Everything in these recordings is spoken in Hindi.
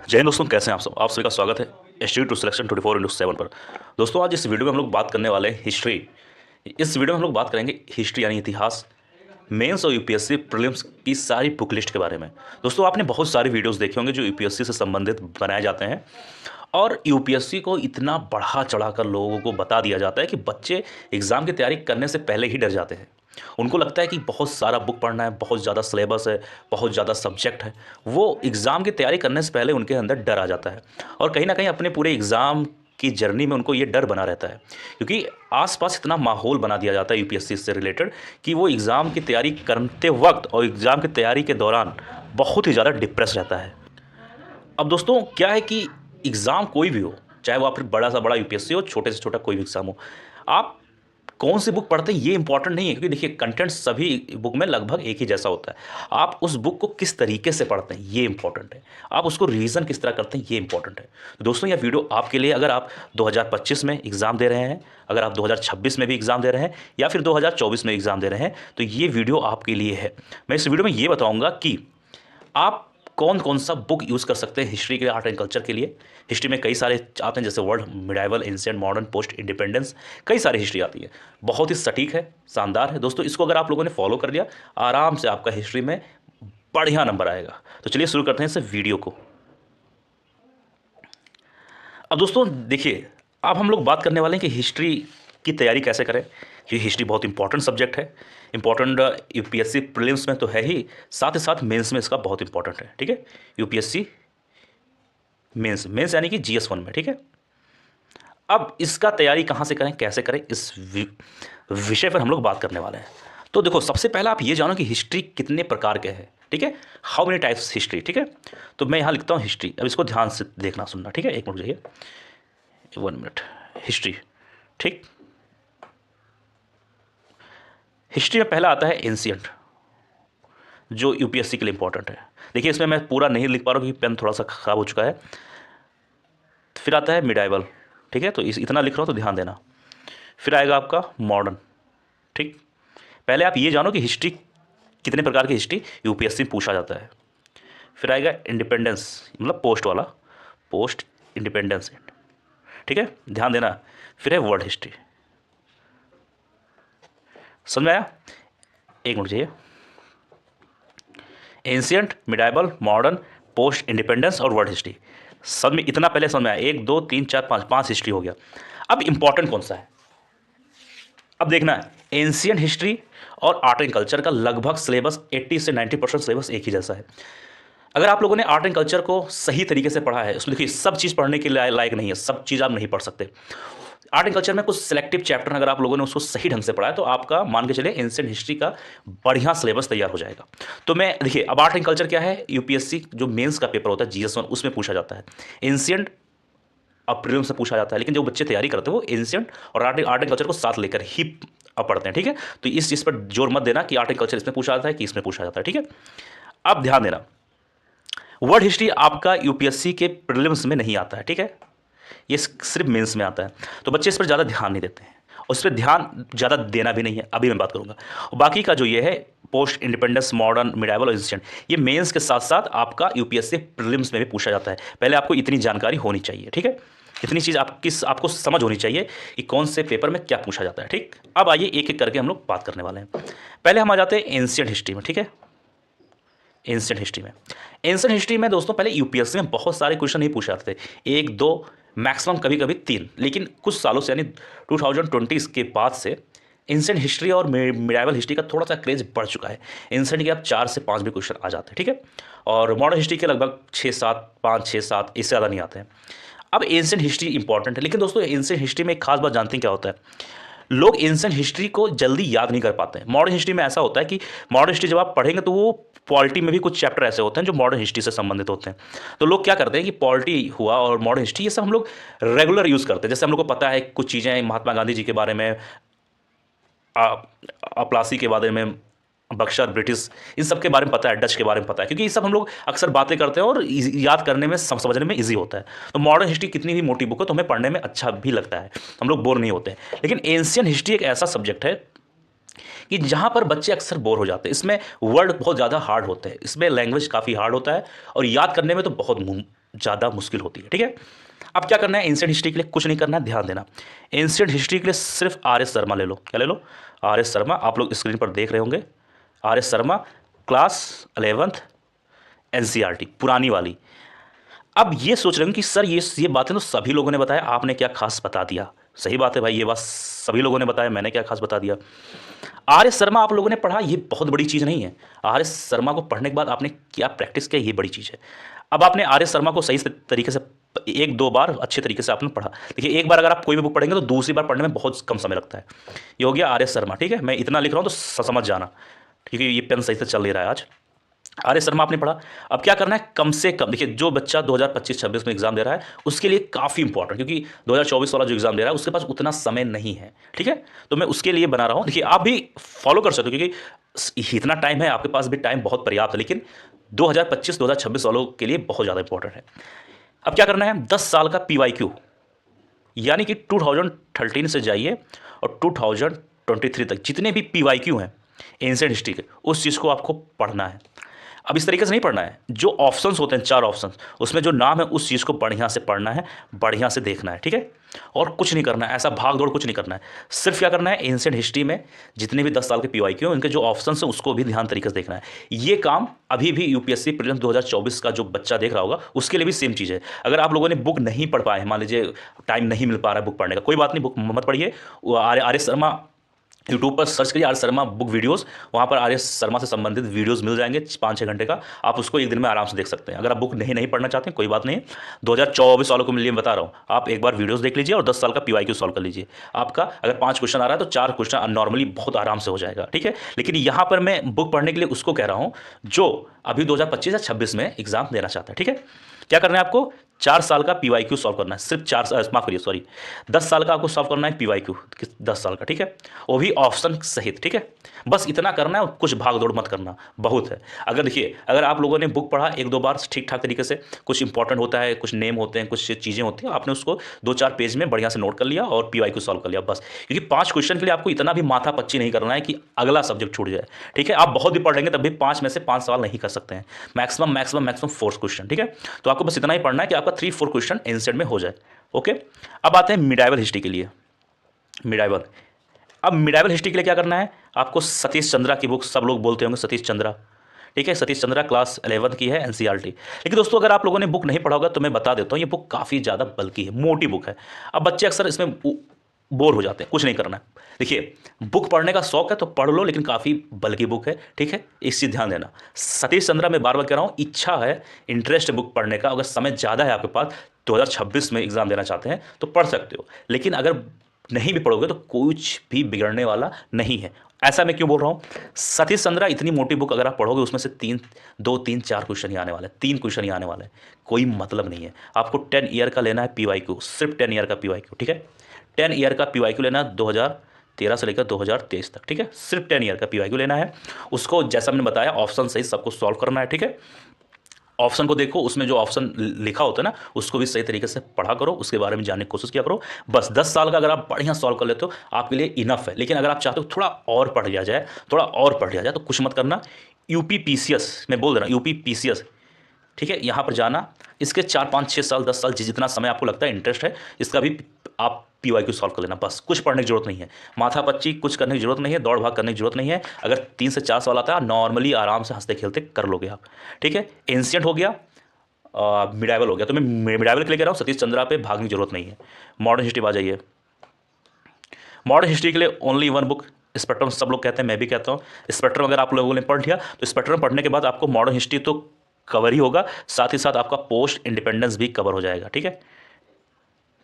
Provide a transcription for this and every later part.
जय हिंद दोस्तों, कैसे हैं आप सब। आप सभी का स्वागत है इंस्टीट्यूट टू सिलेक्शन 24/7 पर। दोस्तों, आज इस वीडियो में हम लोग बात करने वाले हैं हिस्ट्री। इस वीडियो में हम लोग बात करेंगे हिस्ट्री यानी इतिहास, मेंस और यूपीएससी प्रीलिम्स की सारी बुक लिस्ट के बारे में। दोस्तों, आपने बहुत सारे वीडियोस देखे होंगे जो यूपीएससी से संबंधित बनाए जाते हैं और यूपीएससी को इतना बढ़ा चढ़ाकर लोगों को बता दिया जाता है कि बच्चे एग्ज़ाम की तैयारी करने से पहले ही डर जाते हैं। उनको लगता है कि बहुत सारा बुक पढ़ना है, बहुत ज़्यादा सिलेबस है, बहुत ज़्यादा सब्जेक्ट है। वो एग्ज़ाम की तैयारी करने से पहले उनके अंदर डर आ जाता है और कहीं ना कहीं अपने पूरे एग्ज़ाम की जर्नी में उनको ये डर बना रहता है, क्योंकि आसपास इतना माहौल बना दिया जाता है यूपीएससी से रिलेटेड कि वो एग्ज़ाम की तैयारी करते वक्त और एग्ज़ाम की तैयारी के दौरान बहुत ही ज़्यादा डिप्रेस रहता है। अब दोस्तों, क्या है कि एग्ज़ाम कोई भी हो, चाहे वो आप फिर बड़ा सा बड़ा यूपीएससी हो, छोटे से छोटा कोई भी एग्ज़ाम हो, आप कौन सी बुक पढ़ते हैं ये इंपॉर्टेंट नहीं है, क्योंकि देखिए कंटेंट सभी बुक में लगभग एक ही जैसा होता है। आप उस बुक को किस तरीके से पढ़ते हैं ये इंपॉर्टेंट है, आप उसको रिवीजन किस तरह करते हैं ये इंपॉर्टेंट है। तो दोस्तों, यह वीडियो आपके लिए, अगर आप 2025 में एग्ज़ाम दे रहे हैं, अगर आप 2026 में भी एग्ज़ाम दे रहे हैं या फिर 2024 में एग्ज़ाम दे रहे हैं, तो ये वीडियो आपके लिए है। मैं इस वीडियो में ये बताऊँगा कि आप कौन कौन सा बुक यूज़ कर सकते हैं हिस्ट्री के लिए, आर्ट एंड कल्चर के लिए। हिस्ट्री में कई सारे आते हैं, जैसे world, medieval, ancient, modern, post independence, कई सारी हिस्ट्री आती है। बहुत ही सटीक है, शानदार है दोस्तों। इसको अगर आप लोगों ने फॉलो कर लिया, आराम से आपका हिस्ट्री में बढ़िया नंबर आएगा। तो चलिए शुरू करते हैं इस वीडियो को। अब दोस्तों देखिए, अब हम लोग बात करने वाले हैं कि हिस्ट्री की तैयारी कैसे करें, क्योंकि हिस्ट्री बहुत इंपॉर्टेंट सब्जेक्ट है। इंपॉर्टेंट यूपीएससी प्रीलिम्स में तो है ही, साथ ही साथ मेंस में इसका बहुत इंपॉर्टेंट है। ठीक है, यूपीएससी मेंस, मेंस यानी कि जीएस 1 में। ठीक है, अब इसका तैयारी कहाँ से करें, कैसे करें, इस विषय पर हम लोग बात करने वाले हैं। तो देखो, सबसे पहला आप ये जानो कि हिस्ट्री कितने प्रकार के हैं। ठीक है, हाउ मेनी टाइप्स हिस्ट्री। ठीक है, तो मैं यहाँ लिखता हूँ हिस्ट्री। अब इसको ध्यान से देखना सुनना। ठीक है, एक मिनट जाइए, 1 मिनट। हिस्ट्री, ठीक। हिस्ट्री में पहला आता है एंशिएंट, जो यूपीएससी के लिए इंपॉर्टेंट है। देखिए, इसमें मैं पूरा नहीं लिख पा रहा हूँ क्योंकि पेन थोड़ा सा ख़राब हो चुका है। फिर आता है मिडाइवल। ठीक है, तो इतना लिख रहा हूँ तो ध्यान देना। फिर आएगा आपका मॉडर्न। ठीक, पहले आप ये जानो कि हिस्ट्री कितने प्रकार की हिस्ट्री यूपीएससी में पूछा जाता है। फिर आएगा इंडिपेंडेंस, मतलब पोस्ट वाला, पोस्ट इंडिपेंडेंस। ठीक है, ध्यान देना। फिर है वर्ल्ड हिस्ट्री। समझ में आया? एक मिनट चाहिए। Ancient, medieval, modern, post independence और वर्ल्ड हिस्ट्री। सब में इतना पहले समझ में आया। 1 2 3 4 5, 5 हिस्ट्री हो गया। अब इंपॉर्टेंट कौन सा है, अब देखना है। एंशिएंट हिस्ट्री और आर्ट एंड कल्चर का लगभग सिलेबस 80 से 90% सिलेबस एक ही जैसा है। अगर आप लोगों ने आर्ट एंड कल्चर को सही तरीके से पढ़ा है, उसमें देखिए सब चीज़ पढ़ने के लायक नहीं है, सब चीज़ आप नहीं पढ़ सकते। आर्ट एंड कल्चर में कुछ सिलेक्टिव चैप्टर अगर आप लोगों ने उसको सही ढंग से पढ़ा है, तो आपका मान के चलिए एंशिएंट हिस्ट्री का बढ़िया सिलेबस तैयार हो जाएगा। तो मैं देखिए, अब आर्ट एंड कल्चर क्या है, यूपीएससी जो मेंस का पेपर होता है जीएस 1, उसमें पूछा जाता है। एंशिएंट अब प्रीलिम से पूछा जाता है, लेकिन जो बच्चे तैयारी करते हैं वो एंशिएंट और आर्ट एंड कल्चर को साथ लेकर ही अब पढ़ते हैं। ठीक है, तो इस चीज़ पर जोर मत देना कि आर्ट एंड कल्चर इसमें पूछा जाता है कि इसमें पूछा जाता है। ठीक है, अब ध्यान देना, वर्ल्ड हिस्ट्री आपका यूपीएससी के प्रीलिम्स में नहीं आता है। ठीक है, ये सिर्फ मेंस में आता है, तो बच्चे इस पर ज़्यादा ध्यान नहीं देते हैं और इस पर ध्यान ज़्यादा देना भी नहीं है। अभी मैं बात करूँगा। और बाकी का जो ये है पोस्ट इंडिपेंडेंस, मॉडर्न, मिडाइवल और एंशिएंट, ये मेंस के साथ साथ आपका यूपीएससी प्रीलिम्स में भी पूछा जाता है। पहले आपको इतनी जानकारी होनी चाहिए। ठीक है, इतनी चीज़ आपको समझ होनी चाहिए कि कौन से पेपर में क्या पूछा जाता है। ठीक, अब आइए एक एक करके हम लोग बात करने वाले हैं। पहले हम आ जाते हैं एंशिएंट हिस्ट्री में। ठीक है, एंशिएंट हिस्ट्री में, एंशिएंट हिस्ट्री में दोस्तों पहले यूपीएससी में बहुत सारे क्वेश्चन नहीं पूछे जाते थे, 1 2 मैक्सिमम, कभी कभी 3। लेकिन कुछ सालों से यानी 2020 के बाद से एंशिएंट हिस्ट्री और मिडाइवल हिस्ट्री का थोड़ा सा क्रेज बढ़ चुका है। एंशिएंट के अब 4 से 5 भी क्वेश्चन आ जाते हैं। ठीक है, और मॉडर्न हिस्ट्री के लगभग 6 7, 5 6 7, इससे ज़्यादा नहीं आते हैं। अब एंशिएंट हिस्ट्री इंपॉर्टेंट है, लेकिन दोस्तों एंशिएंट हिस्ट्री में एक खास बात जानते हैं क्या होता है, लोग एंशिएंट हिस्ट्री को जल्दी याद नहीं कर पाते हैं। मॉडर्न हिस्ट्री में ऐसा होता है कि मॉडर्न हिस्ट्री जब आप पढ़ेंगे तो वो पॉलिटी में भी कुछ चैप्टर ऐसे होते हैं जो मॉडर्न हिस्ट्री से संबंधित होते हैं। तो लोग क्या करते हैं कि पॉलिटी हुआ और मॉडर्न हिस्ट्री, ये सब हम लोग रेगुलर यूज़ करते हैं। जैसे हम लोग को पता है कुछ चीज़ें महात्मा गांधी जी के बारे में, अप्लासी के बारे में, बक्सर, ब्रिटिश, इन सब के बारे में पता है, डच के बारे में पता है, क्योंकि ये सब हम लोग अक्सर बातें करते हैं और याद करने में, समझने में इजी होता है। तो मॉडर्न हिस्ट्री कितनी भी मोटी बुक है तो हमें पढ़ने में अच्छा भी लगता है, हम लोग बोर नहीं होते हैं। लेकिन एंशिएंट हिस्ट्री एक ऐसा सब्जेक्ट है कि जहाँ पर बच्चे अक्सर बोर हो जाते हैं। इसमें वर्ड बहुत ज़्यादा हार्ड होते हैं, इसमें लैंग्वेज काफ़ी हार्ड होता है और याद करने में तो बहुत ज़्यादा मुश्किल होती है। ठीक है, अब क्या करना है, एंशिएंट हिस्ट्री के लिए कुछ नहीं करना है, ध्यान देना। एंशिएंट हिस्ट्री के लिए सिर्फ आर एस शर्मा ले लो। क्या ले लो? R S Sharma. आप लोग स्क्रीन पर देख रहे होंगे, R S Sharma, class 11th NCERT, पुरानी वाली। अब ये सोच रहे होंगे कि सर ये बातें तो सभी लोगों ने बताया, आपने क्या खास बता दिया। सही बात है भाई, ये बात सभी लोगों ने बताया, मैंने क्या खास बता दिया। आर एस शर्मा आप लोगों ने पढ़ा, ये बहुत बड़ी चीज़ नहीं है। आर एस शर्मा को पढ़ने के बाद आपने क्या प्रैक्टिस किया, ये बड़ी चीज़ है। अब आपने आर एस शर्मा को सही तरीके से एक दो बार अच्छे तरीके से आपने पढ़ा। देखिए, एक बार अगर आप कोई भी बुक पढ़ेंगे तो दूसरी बार पढ़ने में बहुत कम समय लगता है। ये हो गया आर एस शर्मा। ठीक है, मैं इतना लिख रहा हूँ तो समझ जाना, क्योंकि ये पेन सही से चल नहीं रहा है आज। आर एस शर्मा आपने पढ़ा। अब क्या करना है, कम से कम देखिए, जो बच्चा 2025-26 में एग्जाम दे रहा है उसके लिए काफ़ी इंपॉर्टेंट, क्योंकि 2024 वाला जो एग्जाम दे रहा है उसके पास उतना समय नहीं है। ठीक है, तो मैं उसके लिए बना रहा हूँ। देखिए, आप भी फॉलो कर सकते हो, क्योंकि इतना टाइम है आपके पास, भी टाइम बहुत पर्याप्त है, लेकिन 2025-2026 वालों के लिए बहुत ज़्यादा इंपॉर्टेंट है। अब क्या करना है, 10 साल का PYQ, यानी कि 2013 से जाइए और 2023 तक जितने भी PYQ हैं एंशिएंट हिस्ट्री के, उस चीज़ को आपको पढ़ना है। अब इस तरीके से नहीं पढ़ना है, जो ऑप्शंस होते हैं 4 ऑप्शंस, उसमें जो नाम है उस चीज़ को बढ़िया से पढ़ना है, बढ़िया से देखना है। ठीक है, और कुछ नहीं करना है, ऐसा भाग दौड़ कुछ नहीं करना है। सिर्फ क्या करना है, एंशिएंट हिस्ट्री में जितने भी 10 साल के PYQ हैं उनके जो ऑप्शंस हैं उसको भी ध्यान तरीके से देखना है। ये काम अभी भी UPSC प्रीलिम्स 2024 का जो बच्चा देख रहा होगा उसके लिए भी सेम चीज़ है। अगर आप लोगों ने बुक नहीं पढ़ पाए, मान लीजिए टाइम नहीं मिल पा रहा है बुक पढ़ने का, कोई बात नहीं, बुक मत पढ़िए। आर एस शर्मा यूट्यूब पर सर्च करिए, R S Sharma book videos, वहाँ पर आर एस शर्मा से संबंधित वीडियोस मिल जाएंगे 5-6 घंटे का, आप उसको एक दिन में आराम से देख सकते हैं। अगर आप बुक नहीं पढ़ना चाहते हैं कोई बात नहीं है, 2024 वालों के लिए बता रहा हूँ, आप एक बार वीडियोस देख लीजिए और 10 साल का PYQ सॉल्व कर लीजिए। आपका अगर 5 क्वेश्चन आ रहा है तो 4 क्वेश्चन नॉर्मली बहुत आराम से हो जाएगा। ठीक है, लेकिन यहाँ पर मैं बुक पढ़ने के लिए उसको कह रहा हूँ जो अभी 2025 या 26 में एग्जाम देना चाहता है। ठीक है, क्या करना है आपको, 4 साल का PYQ सॉल्व करना है, सिर्फ 4, माफ करिए सॉरी, 10 साल का आपको सॉल्व करना है PYQ, 10 साल का। ठीक है, वो भी ऑप्शन सहित। ठीक है, बस इतना करना है, कुछ भाग दौड़ मत करना, बहुत है। अगर देखिए, अगर आप लोगों ने बुक पढ़ा 1-2 बार ठीक ठाक तरीके से, कुछ इंपॉर्टेंट होता है, कुछ नेम होते हैं, कुछ चीज़ें होती हैं, आपने उसको 2-4 पेज में बढ़िया से नोट कर लिया और PYQ सॉल्व कर लिया बस। क्योंकि 5 क्वेश्चन के लिए आपको इतना भी माथा पच्ची नहीं करना है कि अगला सब्जेक्ट छूट जाए। ठीक है, आप बहुत भी पढ़ लेंगे तब भी 5 में से 5 सवाल नहीं कर सकते हैं, मैक्सिमम 4 क्वेश्चन। ठीक है, तो आपको बस इतना ही पढ़ना है कि आपका 3-4 क्वेश्चन एंशिएंट में हो जाए। ओके, अब आते हैं मिडाइवल हिस्ट्री के लिए। मिडाइवल, अब मिडाइवल हिस्ट्री के लिए क्या करना है आपको, सतीश चंद्रा की बुक, सब लोग बोलते होंगे सतीश चंद्रा। ठीक है, सतीश चंद्रा क्लास 11 की है, NCERT। लेकिन दोस्तों, अगर आप लोगों ने बुक नहीं पढ़ा होगा तो मैं बता देता हूँ, ये बुक काफ़ी ज़्यादा बल्कि है, मोटी बुक है। अब बच्चे अक्सर इसमें बोर हो जाते हैं, कुछ नहीं करना है। देखिए, बुक पढ़ने का शौक है तो पढ़ लो, लेकिन काफ़ी बल्कि बुक है। ठीक है, इस चीज़ ध्यान देना। सतीश चंद्रा मैं बार बार कह रहा हूँ, इच्छा है, इंटरेस्ट है बुक पढ़ने का, अगर समय ज़्यादा है आपके पास, 2026 में एग्जाम देना चाहते हैं तो पढ़ सकते हो, लेकिन अगर नहीं भी पढ़ोगे तो कुछ भी बिगड़ने वाला नहीं है। ऐसा मैं क्यों बोल रहा हूँ, सतीश चंद्रा इतनी मोटी बुक अगर आप पढ़ोगे उसमें से 2-3-4 क्वेश्चन ही आने वाले हैं, 3 क्वेश्चन ही आने वाले हैं, कोई मतलब नहीं है। आपको 10 ईयर का लेना है PYQ, सिर्फ 10 ईयर का PYQ। ठीक है, 10 ईयर का PYQ लेना है 2013 से लेकर 2023 तक। ठीक है, सिर्फ 10 ईयर का PYQ लेना है। उसको जैसा मैंने बताया ऑप्शन सही सबको सॉल्व करना है। ठीक है, ऑप्शन को देखो, उसमें जो ऑप्शन लिखा होता है ना उसको भी सही तरीके से पढ़ा करो, उसके बारे में जानने की कोशिश किया करो। बस 10 साल का अगर आप बढ़िया सॉल्व कर लेते हो आपके लिए इनफ है। लेकिन अगर आप चाहते हो थोड़ा और पढ़ लिया जाए, थोड़ा और पढ़ लिया जाए, तो कुछ मत करना। UPPCS मैं बोल दे रहा हूँ, UPPCS। ठीक है, यहाँ पर जाना, इसके 4-5-6 साल 10 साल जितना समय आपको लगता है, इंटरेस्ट है, इसका भी आप PYQ सॉल्व कर लेना। बस कुछ पढ़ने की जरूरत नहीं है, माथा पच्ची कुछ करने की जरूरत नहीं है, दौड़ भाग करने की जरूरत नहीं है। अगर 3 से 4 सवाल आता है नॉर्मली आराम से हंसते खेलते कर लोगे आप। ठीक है, एंशिएंट हो गया, मिडाइवल हो गया, तो मैं मिडाइवल के लिए कह रहा हूँ, सतीश चंद्रा पे भागने की जरूरत नहीं है। मॉडर्न हिस्ट्री आ जाइए। मॉडर्न हिस्ट्री के लिए ओनली 1 बुक, स्पेक्ट्रम। सब लोग कहते हैं, मैं भी कहता हूँ स्पेक्ट्रम अगर आप लोगों ने पढ़ लिया तो स्पेक्ट्रम पढ़ने के बाद आपको मॉडर्न हिस्ट्री तो कवर ही होगा, साथ ही साथ आपका पोस्ट इंडिपेंडेंस भी कवर हो जाएगा। ठीक है,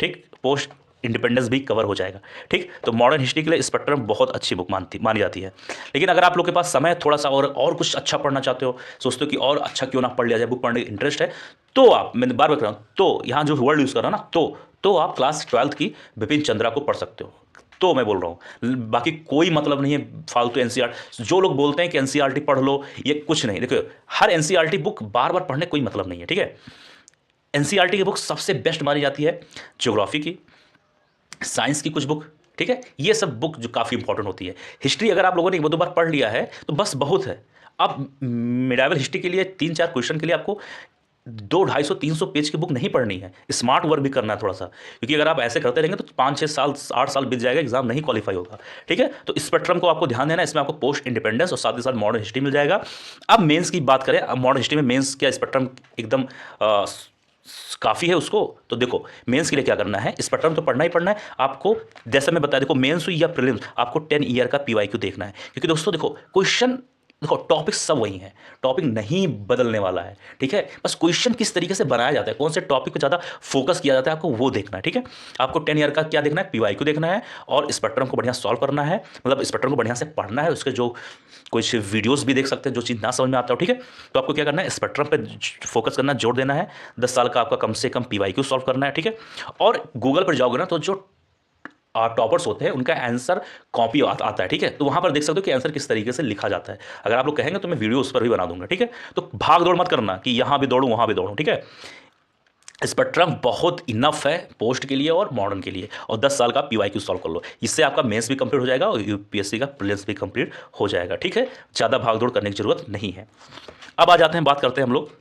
ठीक, पोस्ट इंडिपेंडेंस भी कवर हो जाएगा। ठीक, तो मॉडर्न हिस्ट्री के लिए स्पेक्ट्रम बहुत अच्छी बुक मानी जाती है। लेकिन अगर आप लोग के पास समय थोड़ा सा और कुछ अच्छा पढ़ना चाहते हो, सोचते हो कि और अच्छा क्यों ना पढ़ लिया जाए, बुक पढ़ने का इंटरेस्ट है, तो आप, मैंने बार बार कह रहा हूँ, तो यहाँ जो वर्ड यूज़ कर रहा हूँ ना, तो आप क्लास 12th की बिपिन चंद्रा को पढ़ सकते हो। तो मैं बोल रहा हूँ, बाकी कोई मतलब नहीं है फालतू NCERT। जो लोग बोलते हैं कि NCERT पढ़ लो, ये कुछ नहीं। देखो, हर NCERT बुक बार बार पढ़ने कोई मतलब नहीं है। ठीक है, NCERT की बुक सबसे बेस्ट मानी जाती है ज्योग्राफी की, साइंस की कुछ बुक। ठीक है, ये सब बुक जो काफ़ी इंपॉर्टेंट होती है। हिस्ट्री अगर आप लोगों ने 1-2 बार पढ़ लिया है तो बस बहुत है। अब मिडाइवल हिस्ट्री के लिए 3-4 क्वेश्चन के लिए आपको 200-250-300 पेज की बुक नहीं पढ़नी है, स्मार्ट वर्क भी करना है थोड़ा सा, क्योंकि अगर आप ऐसे करते रहेंगे तो 5-6 साल 8 साल बीत जाएगा, एग्जाम नहीं क्वालिफाई होगा। ठीक है, तो स्पेक्ट्रम को आपको ध्यान देना है, इसमें आपको पोस्ट इंडिपेंडेंस और साथ ही साथ मॉडर्न हिस्ट्री मिल जाएगा। अब मेंस की बात करें, अब मॉडर्न हिस्ट्री में मेंस क्या स्पेक्ट्रम एकदम काफ़ी है उसको, तो देखो मेंस के लिए क्या करना है, स्पेक्ट्रम तो पढ़ना ही पढ़ना है आपको। जैसे मैं बताया, देखो मेंस हुई या प्रीलिम्स, आपको 10 ईयर का पीवाईक्यू देखना है, क्योंकि दोस्तों देखो क्वेश्चन, देखो टॉपिक सब वही है, टॉपिक नहीं बदलने वाला है। ठीक है, बस क्वेश्चन किस तरीके से बनाया जाता है, कौन से टॉपिक पे ज़्यादा फोकस किया जाता है, आपको वो देखना है। ठीक है, आपको 10 ईयर का क्या देखना है, पीवाईक्यू देखना है, और स्पेक्ट्रम को बढ़िया सॉल्व करना है, मतलब स्पेक्ट्रम को बढ़िया से पढ़ना है, उसके जो कुछ वीडियोस भी देख सकते हैं जो चीज़ ना समझ में आता हो। ठीक है, तो आपको क्या करना है, स्पेक्ट्रम पे फोकस करना, जोर देना है, 10 साल का आपका कम से कम पीवाईक्यू सॉल्व करना है। ठीक है, और गूगल पर जाओगे ना तो जो टॉपर्स होते हैं उनका आंसर कॉपी आता है। ठीक है, तो वहां पर देख सकते हो कि आंसर किस तरीके से लिखा जाता है। अगर आप लोग कहेंगे तो मैं वीडियो उस पर भी बना दूंगा। ठीक है, तो भाग दौड़ मत करना कि यहां भी दौड़ूं वहां भी दौड़ूं। ठीक है, स्पेक्ट्रम बहुत इनफ है पोस्ट के लिए और मॉडर्न के लिए, और 10 साल का पीवाईक्यू सॉल्व कर लो, इससे आपका मेंस भी कंप्लीट हो जाएगा और यूपीएससी का प्रीलिम्स भी कंप्लीट हो जाएगा। ठीक है, ज़्यादा भागदौड़ करने की जरूरत नहीं है। अब आ जाते हैं, बात करते हैं हम लोग,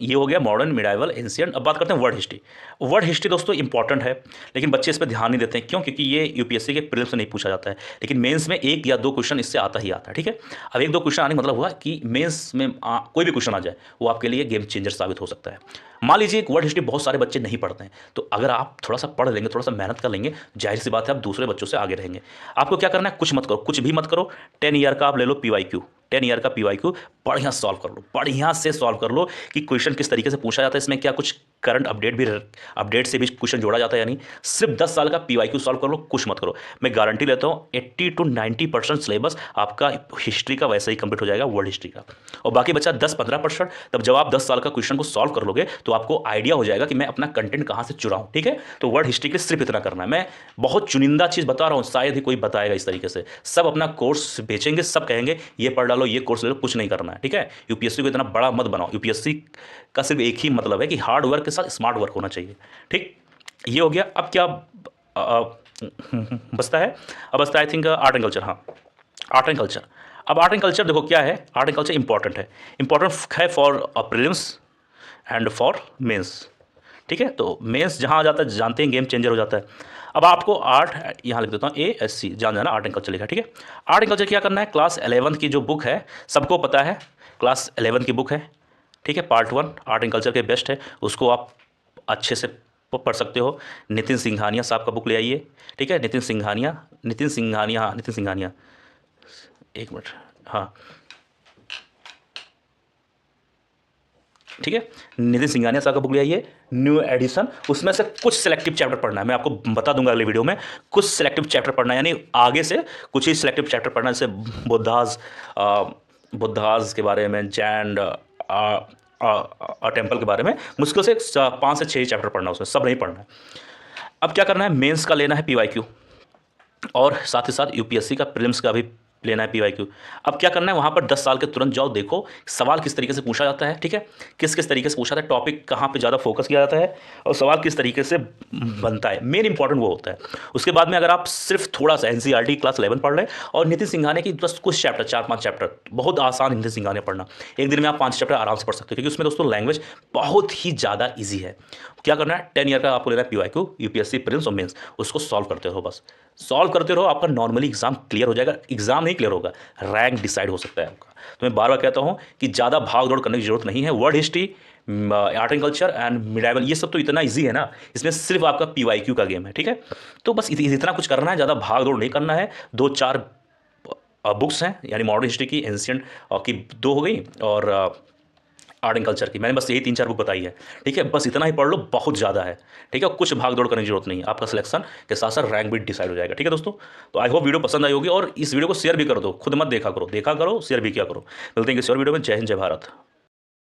ये हो गया मॉडर्न, मिडाइवल, एंशिएंट। अब बात करते हैं वर्ड हिस्ट्री। वर्ड हिस्ट्री दोस्तों इंपॉर्टेंट है, लेकिन बच्चे इस पर ध्यान नहीं देते हैं। क्यों? क्योंकि ये यूपीएससी के प्रीलिम्स से नहीं पूछा जाता है, लेकिन मेंस में 1 या 2 क्वेश्चन इससे आता ही आता है। ठीक है, अब 1-2 क्वेश्चन आने का मतलब हुआ कि मेंस में कोई भी क्वेश्चन आ जाए वो आपके लिए गेम चेंजर साबित हो सकता है। मान लीजिए एक वर्ड हिस्ट्री बहुत सारे बच्चे नहीं पढ़ते हैं, तो अगर आप थोड़ा सा पढ़ लेंगे, थोड़ा सा मेहनत कर लेंगे, जाहिर सी बात है आप दूसरे बच्चों से आगे रहेंगे। आपको क्या करना है, कुछ मत करो, कुछ भी मत करो, 10 ईयर का आप ले लो पीवाईक्यू, 10 ईयर का पीवाईक्यू बढ़िया सॉल्व कर लो, बढ़िया से सॉल्व कर लो कि क्वेश्चन किस तरीके से पूछा जाता है, इसमें क्या कुछ करंट अपडेट से भी क्वेश्चन जोड़ा जाता है या नहीं। सिर्फ 10 साल का पीवाईक्यू सॉल्व कर लो, कुछ मत करो। मैं गारंटी लेता हूँ 80-90% सिलेबस आपका हिस्ट्री का वैसे ही कंप्लीट हो जाएगा, वर्ल्ड हिस्ट्री का, और बाकी बचा 10-15%। तब जब आप 10 साल का क्वेश्चन को सॉल्व कर लोगे तो आपको आइडिया हो जाएगा कि मैं अपना कंटेंट कहाँ से चुराऊँ। ठीक है, तो वर्ल्ड हिस्ट्री के लिए सिर्फ इतना करना है। मैं बहुत चुनिंदा चीज़ बता रहा हूँ, शायद ही कोई बताएगा इस तरीके से। सब अपना कोर्स बेचेंगे, सब कहेंगे ये पढ़ डालो, ये कोर्स ले लो, कुछ नहीं करना है। ठीक है, यूपीएससी को इतना बड़ा मत बनाओ। यूपीएससी का सिर्फ एक ही मतलब है कि हार्ड वर्क के साथ स्मार्ट वर्क होना चाहिए। ठीक, ये हो गया। अब क्या बचता है, अब बचता है I think art and culture. हाँ, आर्ट एंड कल्चर। अब आर्ट एंड कल्चर देखो क्या है, आर्ट एंड कल्चर इंपॉर्टेंट है, इंपॉर्टेंट है for prelims and for mains. ठीक है, तो मेंस जहाँ आ जाता है जानते हैं गेम चेंजर हो जाता है। अब आपको आर्ट, यहाँ लिख देता हूँ ASC, जान जाना आर्ट एंड कल्चर लिखा। ठीक है, आर्ट एंड कल्चर क्या करना है, क्लास 11 की जो बुक है, सबको पता है क्लास 11 की बुक है। ठीक है, पार्ट 1 आर्ट एंड कल्चर के बेस्ट है, उसको आप अच्छे से पढ़ सकते हो। नितिन सिंघानिया साहब का बुक ले आइए। ठीक है, नितिन सिंघानिया, हाँ नितिन सिंघानिया, एक मिनट, हाँ ठीक है, नितिन सिंघानिया साहब का बुक ले आइए, न्यू एडिशन। उसमें से कुछ सिलेक्टिव चैप्टर पढ़ना है, मैं आपको बता दूंगा अगले वीडियो में। कुछ सिलेक्टिव चैप्टर पढ़ना है, यानी आगे से कुछ ही सिलेक्टिव चैप्टर पढ़ना है, जैसे बुद्धाज के बारे में, जैन टेम्पल के बारे में, मुश्किल से 5 से 6 चैप्टर पढ़ना है, उसमें सब नहीं पढ़ना है। अब क्या करना है, मेंस का लेना है पीवाईक्यू, और साथ ही साथ यूपीएससी का प्रीलिम्स का भी लेना है पीवाईक्यू। अब क्या करना है, वहाँ पर 10 साल के तुरंत जाओ, देखो सवाल किस तरीके से पूछा जाता है। ठीक है, किस किस तरीके से पूछा जाता है, टॉपिक कहाँ पे ज़्यादा फोकस किया जाता है, और सवाल किस तरीके से बनता है, मेन इंपॉर्टेंट वो होता है। उसके बाद में अगर आप सिर्फ थोड़ा सा NCERT क्लास 11 पढ़ लें, और नितिन सिंघानिया की बस कुछ चैप्टर, 4-5 चैप्टर, बहुत आसान नितिन सिंघानिया पढ़ना, एक दिन में आप 5 चैप्टर आराम से पढ़ सकते हो, क्योंकि उसमें दोस्तों लैंग्वेज बहुत ही ज़्यादा ईजी है। क्या करना है, 10 ईयर का आपको लेना है पीवाईक्यू, यूपीएससी प्रीलिम्स और मेंस, उसको सॉल्व करते रहो, बस सॉल्व करते रहो, आपका नॉर्मली एग्जाम क्लियर हो जाएगा। एग्जाम नहीं क्लियर होगा, रैंक डिसाइड हो सकता है आपका। तो मैं बार बार कहता हूँ कि ज़्यादा भाग दौड़ करने की जरूरत नहीं है। World history, art and culture and medieval, ये सब तो इतना इजी है ना, इसमें सिर्फ आपका पीवाईक्यू का गेम है। ठीक है, तो बस इतना कुछ करना है, ज़्यादा भाग दौड़ नहीं करना है। 2-4 बुक्स हैं, यानी मॉडर्न हिस्ट्री की, एंशिएंट की 2 हो गई, और आर्ट एंड कल्चर की मैंने बस यही 3-4 बुक बताई है। ठीक है, बस इतना ही पढ़ लो, बहुत ज़्यादा है। ठीक है, कुछ भाग दौड़ करने की जरूरत नहीं है, आपका सिलेक्शन के साथ साथ रैंक भी डिसाइड हो जाएगा। ठीक है दोस्तों, तो आई होप वीडियो पसंद आई होगी, और इस वीडियो को शेयर भी कर दो, खुद मत देखा करो, शेयर भी किया करो। मिलते हैं किसी और वीडियो में। जय हिंद, जय भारत।